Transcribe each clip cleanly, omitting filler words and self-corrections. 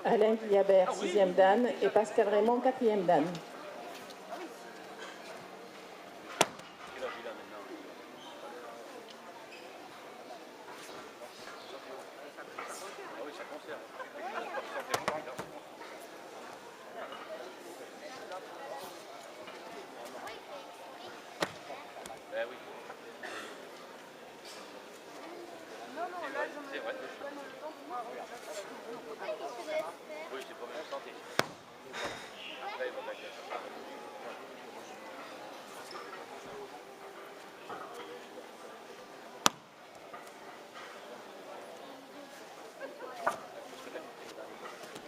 Alain Guillabert, 6e dan, et Pascal Raymond, 4e dan.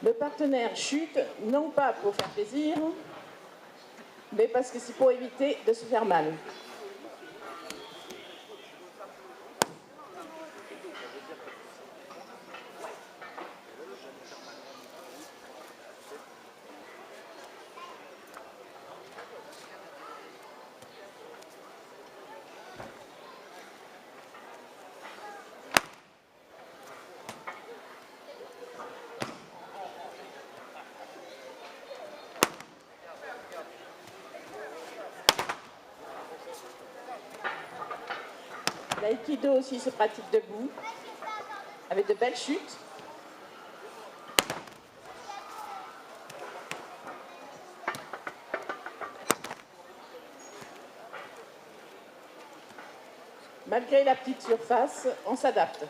Le partenaire chute, non pas pour faire plaisir, mais parce que c'est pour éviter de se faire mal. L'aïkido aussi se pratique debout, avec de belles chutes. Malgré la petite surface, on s'adapte.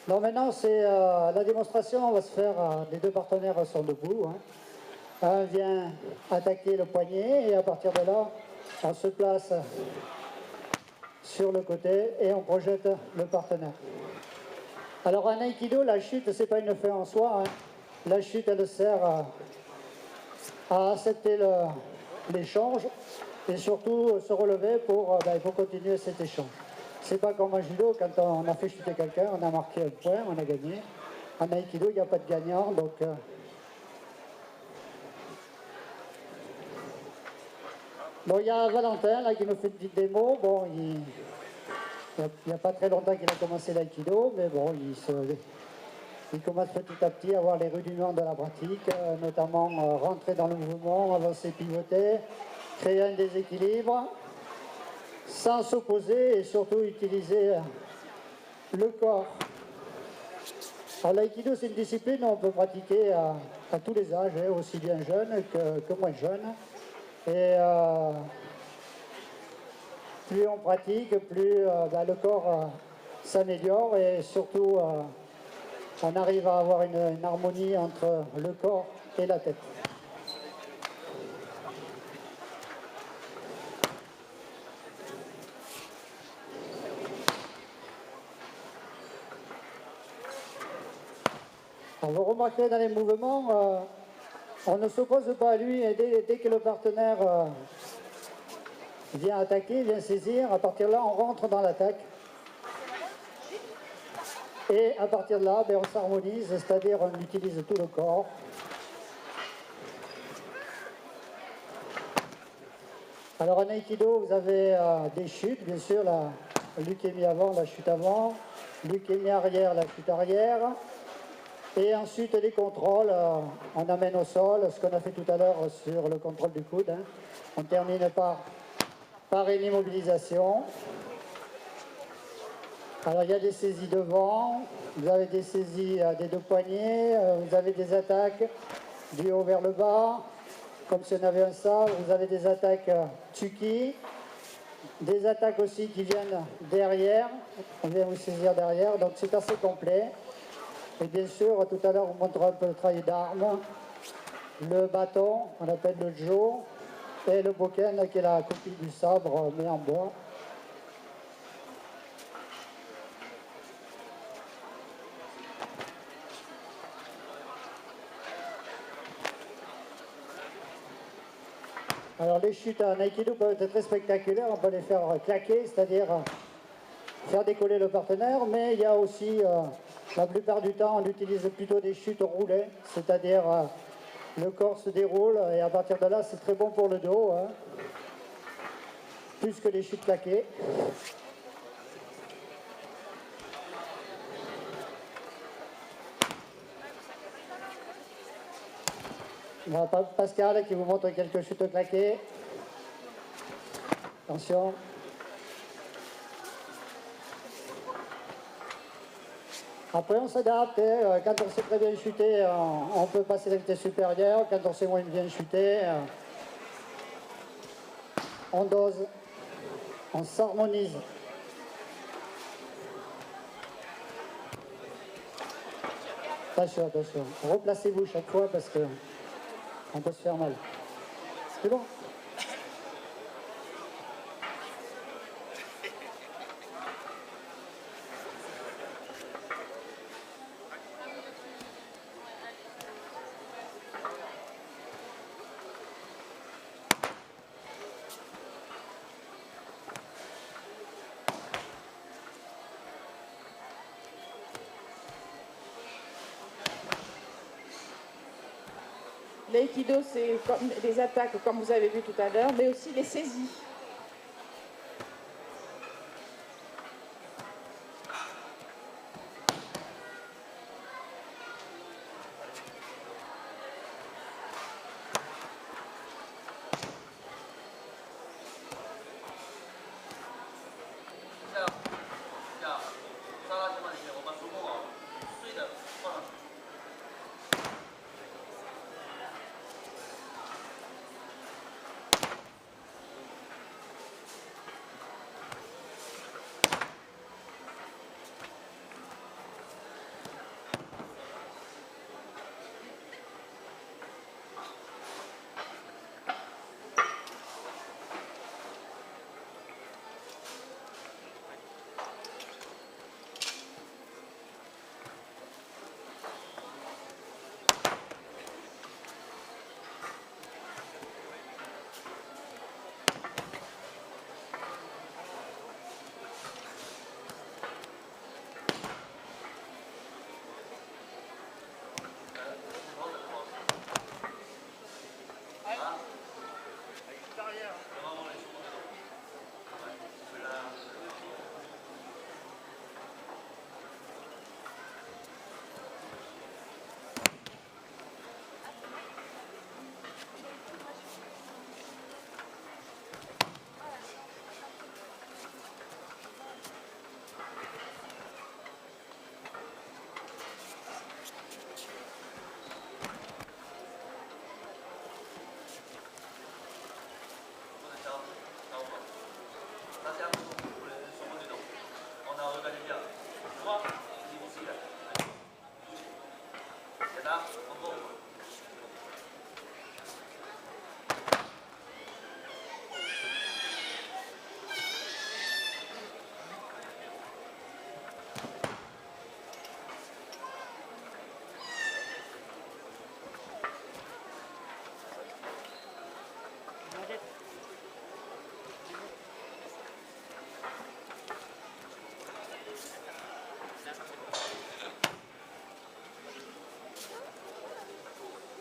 Donc maintenant, c'est la démonstration, on va se faire, les deux partenaires sont debout. Hein. Un vient attaquer le poignet et à partir de là, on se place sur le côté et on projette le partenaire. Alors en aïkido, la chute, c'est pas une fin en soi. Hein. La chute, elle sert à accepter l'échange et surtout se relever pour continuer cet échange. C'est pas comme en judo, quand on a fait chuter quelqu'un, on a marqué un point, on a gagné. En aïkido, il n'y a pas de gagnant, donc... Bon, il y a Valentin, là, qui nous fait une petite démo. Bon, il n'y a pas très longtemps qu'il a commencé l'aïkido, mais bon, il commence petit à petit à avoir les rudiments de la pratique, notamment rentrer dans le mouvement, avancer, pivoter, créer un déséquilibre, sans s'opposer et surtout utiliser le corps. Alors l'aïkido, c'est une discipline où on peut pratiquer à tous les âges, hein, aussi bien jeunes que moins jeunes. Et plus on pratique, plus le corps s'améliore et surtout on arrive à avoir une harmonie entre le corps et la tête. Alors, vous remarquez dans les mouvements, on ne s'oppose pas à lui et dès que le partenaire vient attaquer, vient saisir, à partir de là, on rentre dans l'attaque. Et à partir de là, on s'harmonise, c'est-à-dire on utilise tout le corps. Alors en aïkido, vous avez des chutes, bien sûr, lui qui est mis avant, la chute avant, lui qui est mis arrière, la chute arrière. Et ensuite, les contrôles, on amène au sol, ce qu'on a fait tout à l'heure sur le contrôle du coude. Hein. On termine par une immobilisation. Alors, il y a des saisies devant, vous avez des saisies des deux poignets, vous avez des attaques du haut vers le bas, comme si on avait un sabre, vous avez des attaques Tsuki, des attaques aussi qui viennent derrière, on vient vous saisir derrière, donc c'est assez complet. Et bien sûr, tout à l'heure, on vous montrera un peu le travail d'armes, le bâton, on appelle le jo, et le boken, qui est la copie du sabre, mais en bois. Alors les chutes en Aikido peuvent être très spectaculaires, on peut les faire claquer, c'est-à-dire faire décoller le partenaire, mais il y a aussi, la plupart du temps, on utilise plutôt des chutes roulées, c'est-à-dire le corps se déroule et à partir de là, c'est très bon pour le dos, hein, plus que les chutes claquées. On a Pascal qui vous montre quelques chutes claquées. Attention. Après, on s'adapte. Quand on sait très bien chuter, on peut passer la vitesse supérieure. Quand on sait moins bien chuter, on dose, on s'harmonise. Attention, attention. Replacez-vous chaque fois parce que on peut se faire mal. C'est bon? L'aïkido, c'est comme les attaques, comme vous avez vu tout à l'heure, mais aussi les saisies.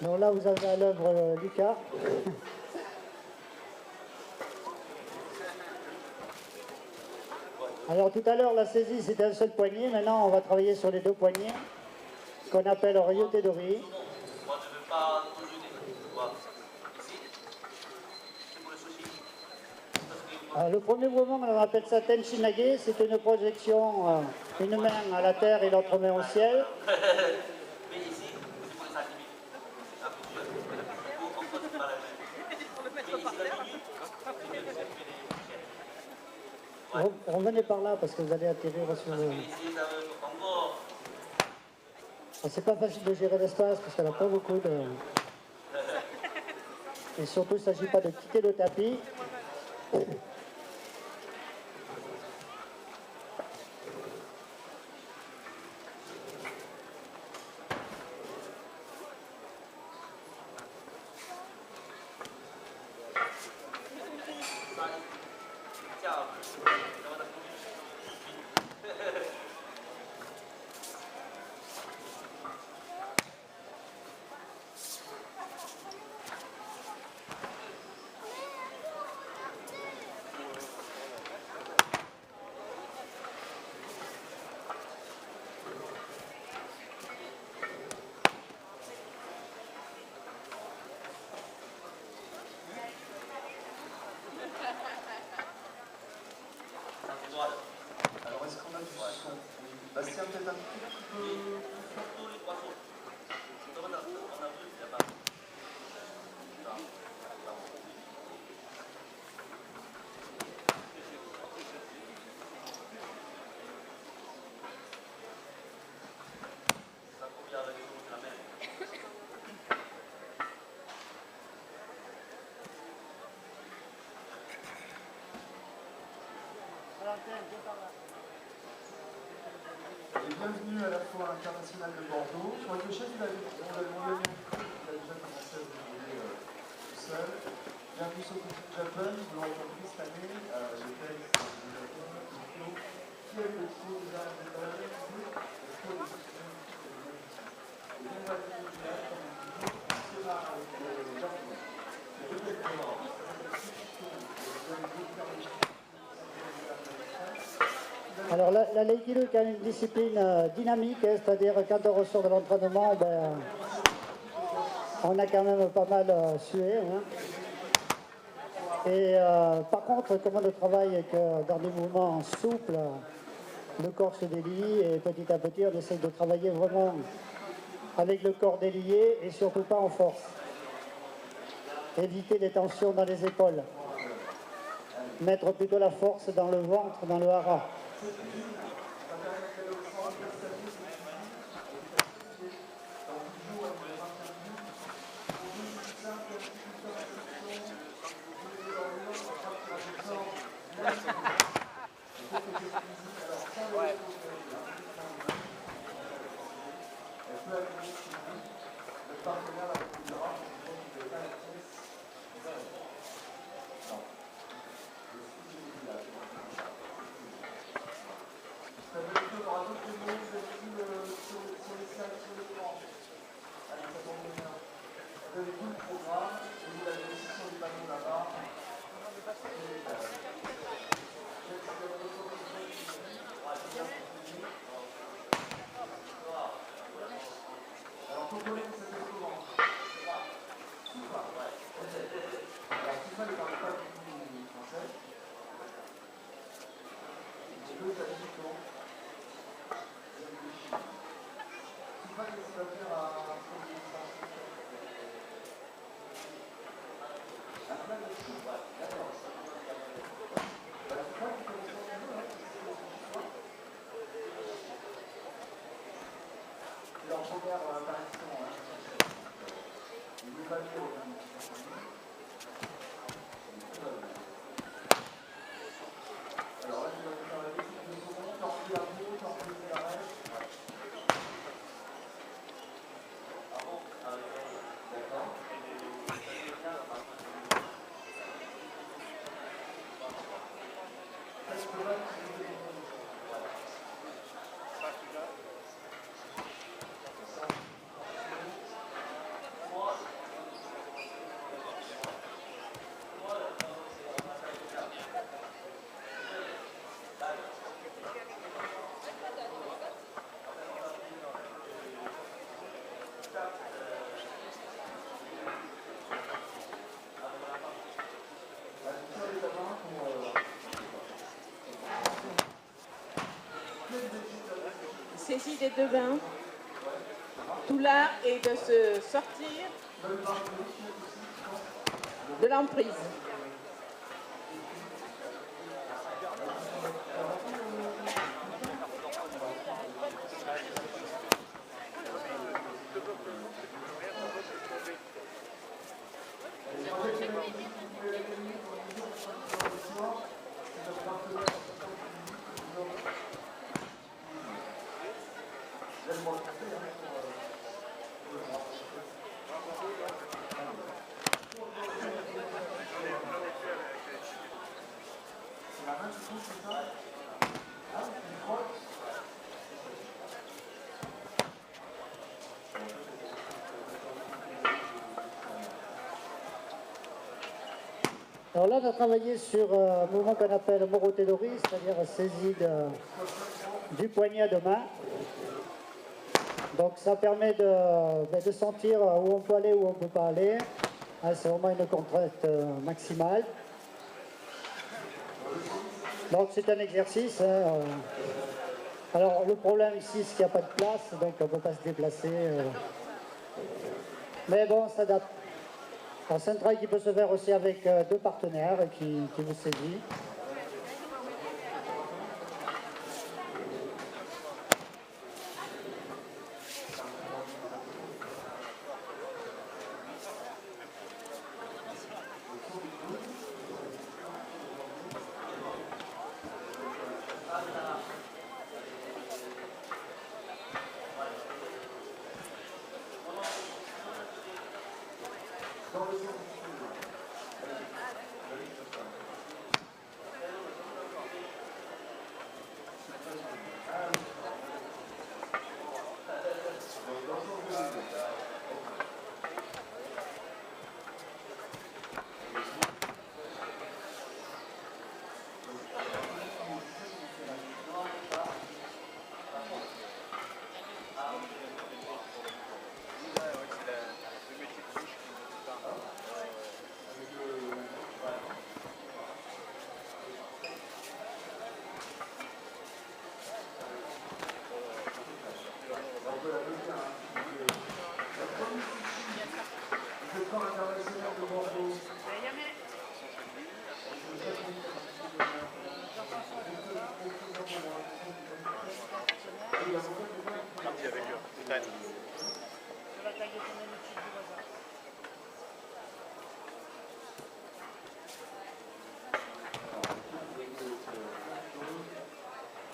Donc là, vous avez à l'œuvre Lucas. Alors tout à l'heure, la saisie, c'était un seul poignet. Maintenant, on va travailler sur les deux poignets. qu'on appelle Ryotei Dori. Moi, je ne veux pas tout jeter. Voilà. Ici, c'est pour le sushi. Le premier mouvement, on appelle ça Tenchinage, c'est une projection, une main à la terre et l'autre main au ciel. Mais ici, c'est pour les sashimi. C'est un peu dur. Du coup, on pose pas la main. Mais ici, la minute, c'est bien de faire les chaînes. Revenez par là parce que vous allez atterrir sur Parce le... que ici, ça veut encore. C'est pas facile de gérer l'espace parce qu'elle n'a pas beaucoup de... Et surtout, il ne s'agit pas de quitter le tapis. Alors, est-ce qu'on a du son? Bastien, peut-être un petit peu. Surtout les poissons. On a vu, il n'y a pas. Ça convient avec la mer. Et bienvenue à la Foire internationale de Bordeaux. Je crois que le chef, on l'a demandé, il a déjà commencé à se débrouiller tout seul. Bienvenue sur Cooking Japan, vous l'aurez compris cette année, le texte du Japon, qui est le faux déjà le faux des et donc, on va dire que là, comme on dit, c'est là avec le Japon. Et peut-être que Alors l'aïkido est quand même une discipline dynamique, hein, c'est-à-dire quand on ressort de l'entraînement, on a quand même pas mal sué. Hein. Et par contre, comme on ne travaille que dans des mouvements souples, le corps se délie et petit à petit on essaie de travailler vraiment avec le corps délié et surtout pas en force. Éviter les tensions dans les épaules. Mettre plutôt la force dans le ventre, dans le hara. saisie des deux mains. Tout l'art est de se sortir de l'emprise. Alors là, on a travaillé sur un mouvement qu'on appelle Morotelori, c'est-à-dire saisie du poignet à deux mains. Donc ça permet de sentir où on peut aller, où on ne peut pas aller. C'est vraiment une contrainte maximale. Donc c'est un exercice. Alors le problème ici, c'est qu'il n'y a pas de place, donc on ne peut pas se déplacer. Mais bon, ça adapte. Alors c'est un travail qui peut se faire aussi avec deux partenaires qui vous saisissent.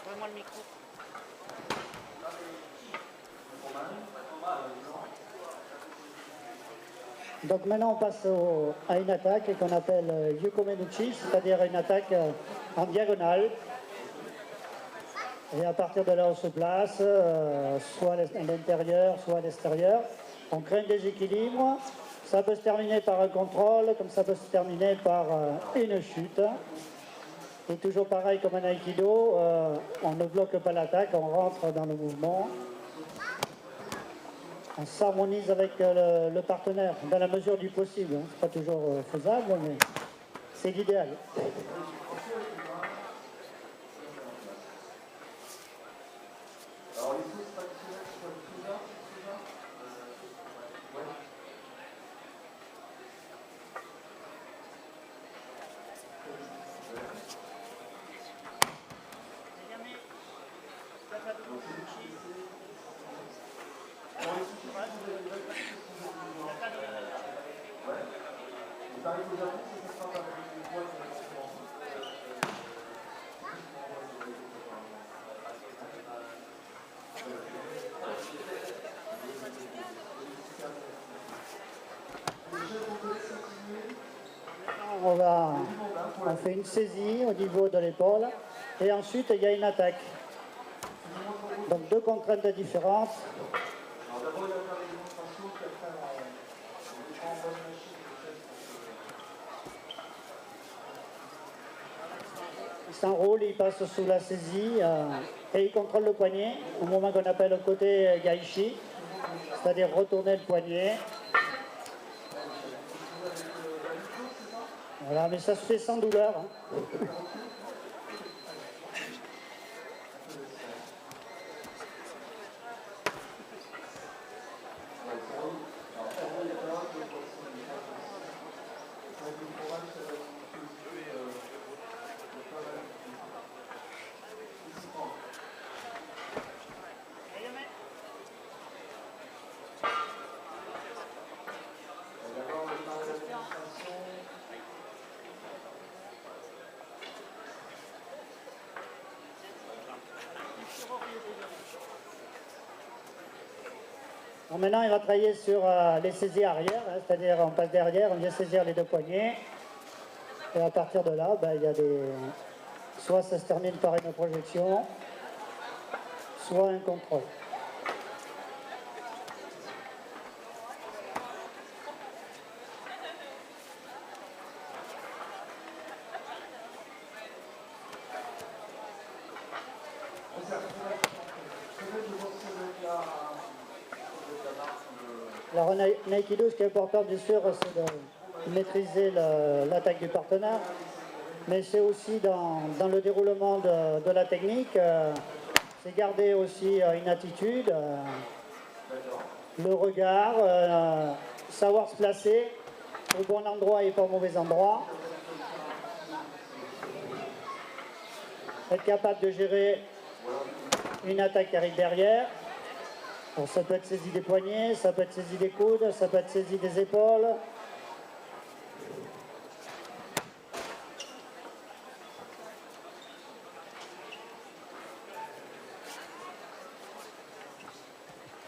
Donne-moi le micro. Donc maintenant on passe à une attaque qu'on appelle Yukomenuchi, c'est-à-dire une attaque en diagonale. Et à partir de là on se place, soit à l'intérieur, soit à l'extérieur. On crée un déséquilibre. Ça peut se terminer par un contrôle, comme ça peut se terminer par une chute. Et toujours pareil comme un aïkido, on ne bloque pas l'attaque, on rentre dans le mouvement. On s'harmonise avec le partenaire, dans la mesure du possible. Hein. Ce n'est pas toujours faisable, mais c'est l'idéal. On fait une saisie au niveau de l'épaule et ensuite il y a une attaque. Donc deux contraintes différentes. Il s'enroule, il passe sous la saisie et il contrôle le poignet au moment qu'on appelle le côté gaishi, c'est-à-dire retourner le poignet. Voilà, mais ça se fait sans douleur. Hein. Donc maintenant, il va travailler sur les saisies arrière, hein, c'est-à-dire on passe derrière, on vient saisir les deux poignets. Et à partir de là, ben, il y a des... soit ça se termine par une projection, soit un contrôle. Alors en Aikido, ce qui est important, bien sûr, c'est de maîtriser l'attaque du partenaire, mais c'est aussi dans le déroulement de la technique, c'est garder aussi une attitude, le regard, savoir se placer au bon endroit et pas au mauvais endroit, être capable de gérer une attaque qui arrive derrière. Alors, ça peut être saisi des poignets, ça peut être saisi des coudes, ça peut être saisi des épaules.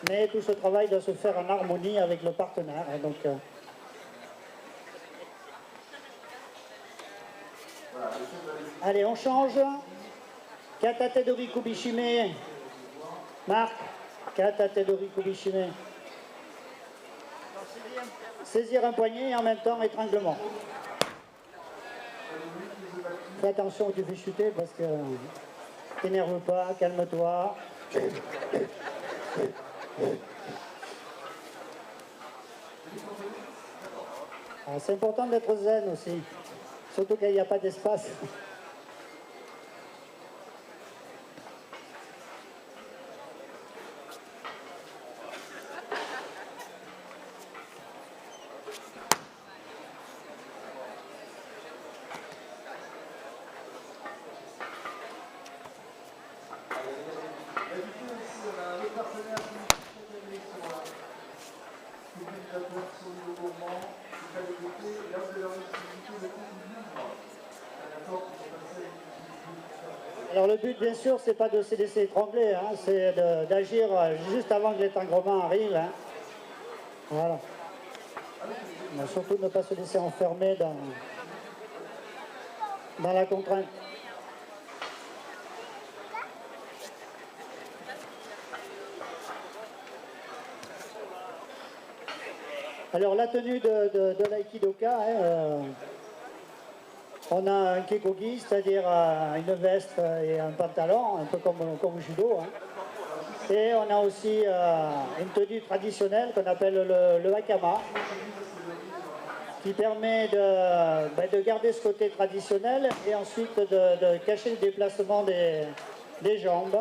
Mais tout ce travail doit se faire en harmonie avec le partenaire. Donc, allez, on change. Katate Dori Kubishime. Marc. Katate Dori Kubishime. Saisir un poignet et en même temps étranglement. Fais attention où tu fais chuter parce que t'énerve pas, calme-toi. C'est important d'être zen aussi, surtout quand il n'y a pas d'espace. Alors le but, bien sûr, c'est pas de se laisser étrangler, hein, c'est d'agir juste avant que l'étranglement arrive. Hein. Voilà. Mais surtout ne pas se laisser enfermer dans la contrainte. Alors la tenue de l'aïkidoka, hein, on a un kekogi, c'est-à-dire une veste et un pantalon, un peu comme au judo. Hein. Et on a aussi une tenue traditionnelle qu'on appelle le hakama, qui permet de garder ce côté traditionnel et ensuite de cacher le déplacement des jambes.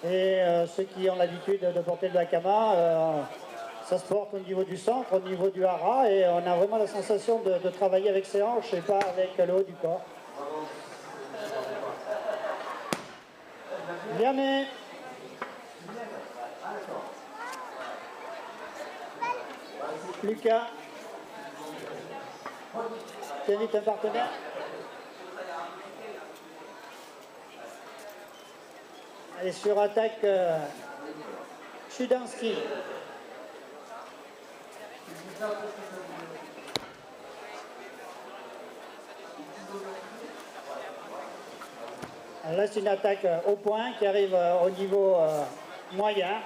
Et ceux qui ont l'habitude de porter le hakama, ça se porte au niveau du centre, au niveau du hara, et on a vraiment la sensation de travailler avec ses hanches et pas avec le haut du corps. Jamais. Lucas, tu invites un partenaire? Allez, sur attaque Chudansky. Là, c'est une attaque au point qui arrive au niveau moyen.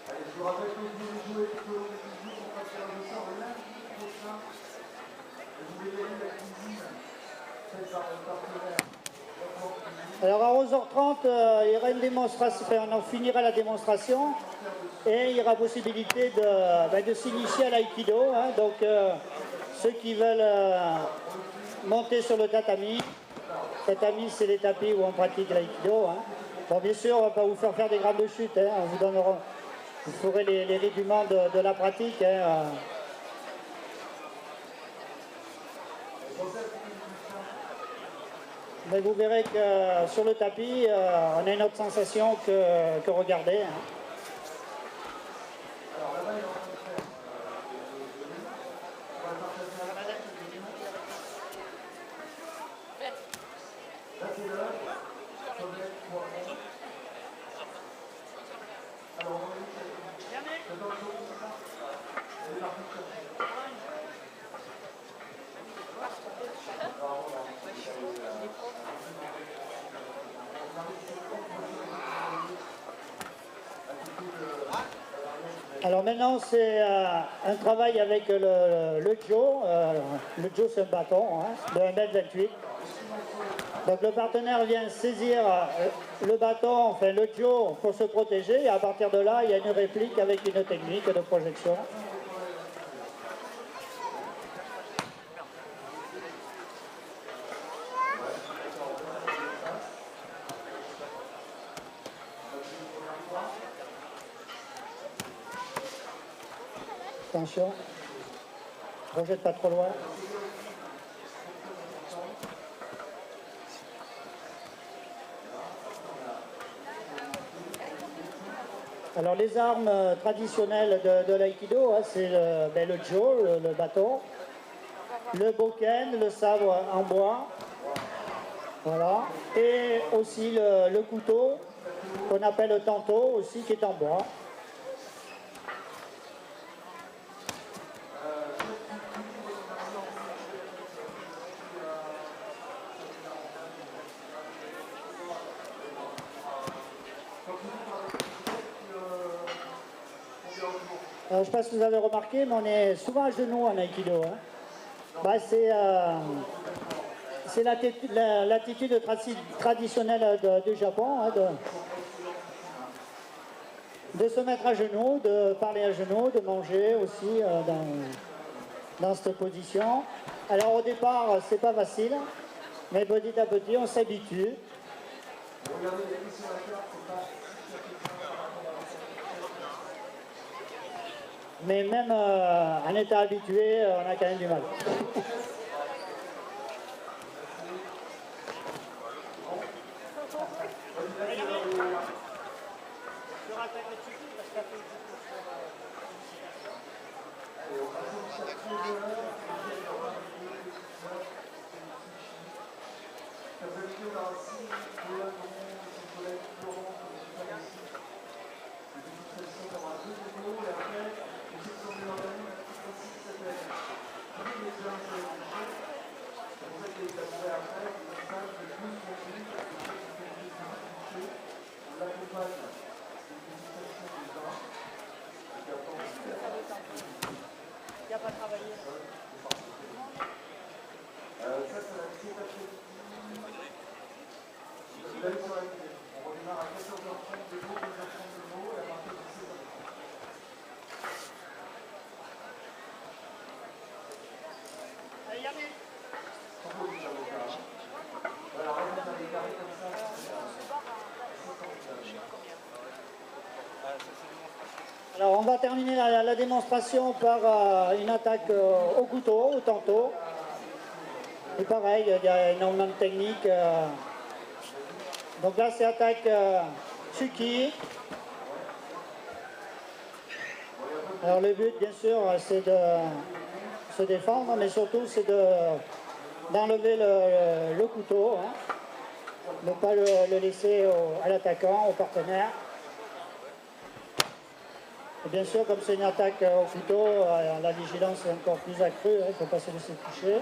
Je vous rappelle que vous pouvez jouer tout au long des jours pour pas faire de ça. Lundi prochain, vous pouvez gagner la cuisine faite par le partenaire. Alors à 11h30, il y aura une démonstration, on finira la démonstration et il y aura possibilité de s'initier à l'aïkido. Hein, donc ceux qui veulent monter sur le tatami, c'est les tapis où on pratique l'aïkido. Hein. Bon, bien sûr, on ne va pas vous faire des grandes chutes, hein, on vous donnera, vous ferez les rudiments de la pratique. Hein, Mais vous verrez que sur le tapis, on a une autre sensation que regarder. Hein. Alors là-bas, il est en train de faire on va le partager à la là, c'est l'heure. Tomate, poivron. Alors, on va y aller. C'est dans le dos, c'est ça? Elle est partie chercher. Alors maintenant, c'est un travail avec le Joe. Le Joe, c'est un bâton hein, de 1,28 m. Donc le partenaire vient saisir le bâton, enfin le Joe, pour se protéger. Et à partir de là, il y a une réplique avec une technique de projection. Attention, projette pas trop loin. Alors les armes traditionnelles de l'aïkido, hein, c'est le jo, le bâton, le bokken, le sabre en bois, voilà, et aussi le couteau qu'on appelle le tanto aussi qui est en bois. Je ne sais pas si vous avez remarqué, mais on est souvent à genoux en aïkido. Hein. Bah, c'est l'attitude traditionnelle du Japon, hein, de se mettre à genoux, de parler à genoux, de manger aussi dans cette position. Alors au départ, c'est pas facile, mais petit à petit, on s'habitue. Mais même en étant habitué, on a quand même du mal. Il n'y a pas travaillé. On redémarre à 14h30 de l'eau, 15h30 de l'eau et à partir de 16h30. Allez, Yannick. Voilà, on va faire des carrés comme ça. Alors on va terminer la démonstration par une attaque au couteau, au tanto. Et pareil, il y a énormément de techniques. Donc là c'est attaque Tsuki. Alors le but bien sûr c'est de se défendre, mais surtout c'est d'enlever le couteau, hein. Ne pas le laisser à l'attaquant, au partenaire. Et bien sûr, comme c'est une attaque au couteau, la vigilance est encore plus accrue, il ne faut pas se laisser toucher.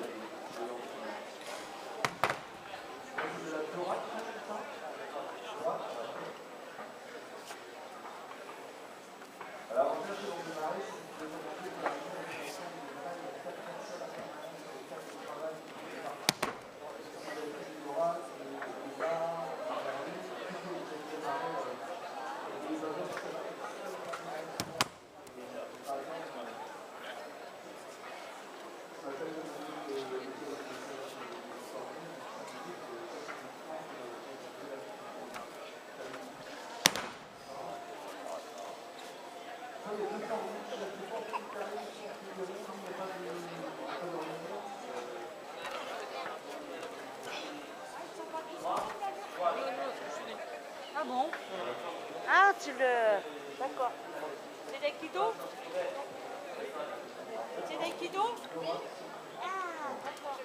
Ah bon? Ah, tu le... D'accord. C'est l'aïkido? C'est l'aïkido? Oui. Ah, d'accord.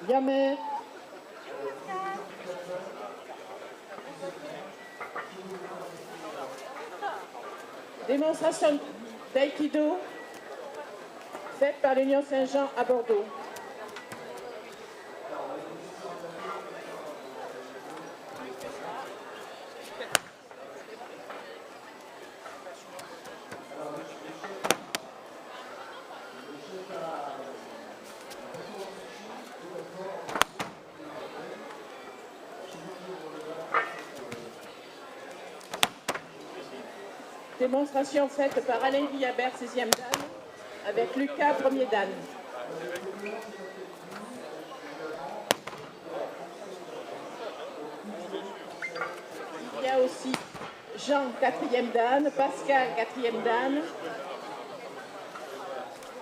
Yamé. Démonstration d'aïkido faite par l'Union Saint-Jean à Bordeaux. Démonstration faite par Alain Guillabert, 6e dan, avec Lucas, 1er dan. Il y a aussi Jean, 4e dan, Pascal, 4e dan,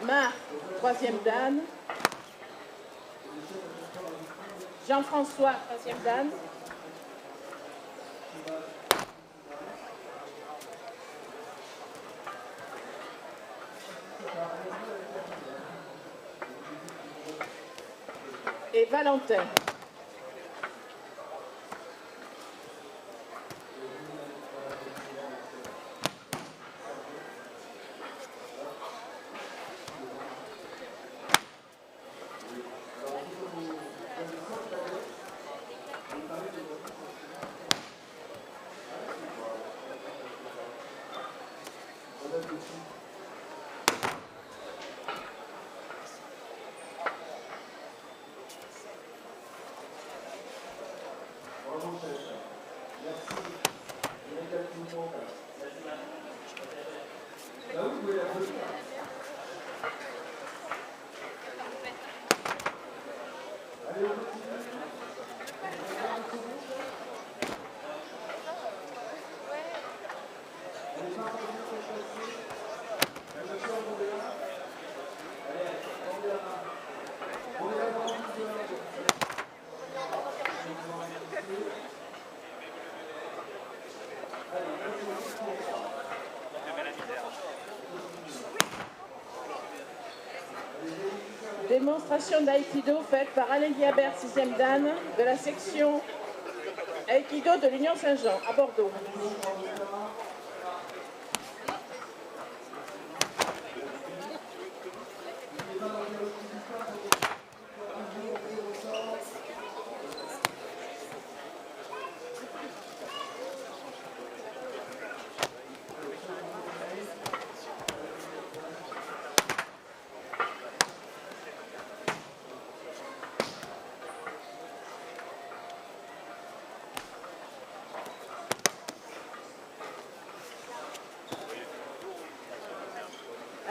Marc, 3e dan, Jean-François, 3e dan, et Valentin. Démonstration d'aïkido faite par Alain Guillabert, 6e dan, de la section aïkido de l'Union Saint-Jean à Bordeaux.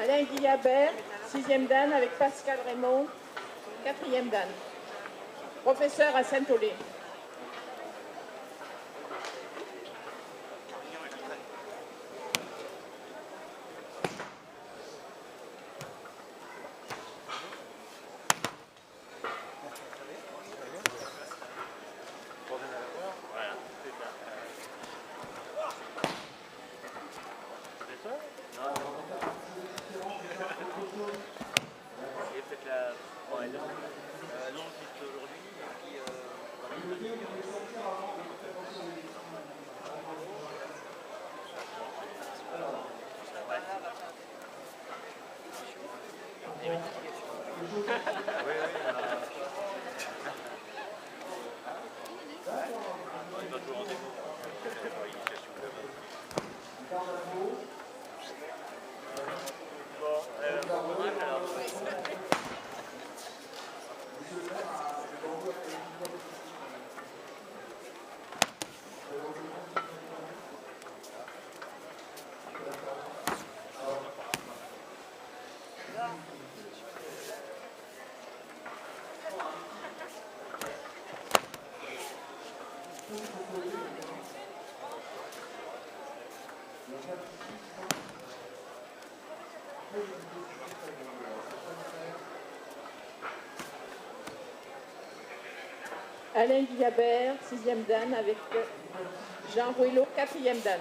Alain Guillabert, 6e dan, avec Pascal Raymond, 4e dan. Professeur à Saint-Olé. Alain Guillabert, 6e dan, avec Jean Rouillot, 4e dan.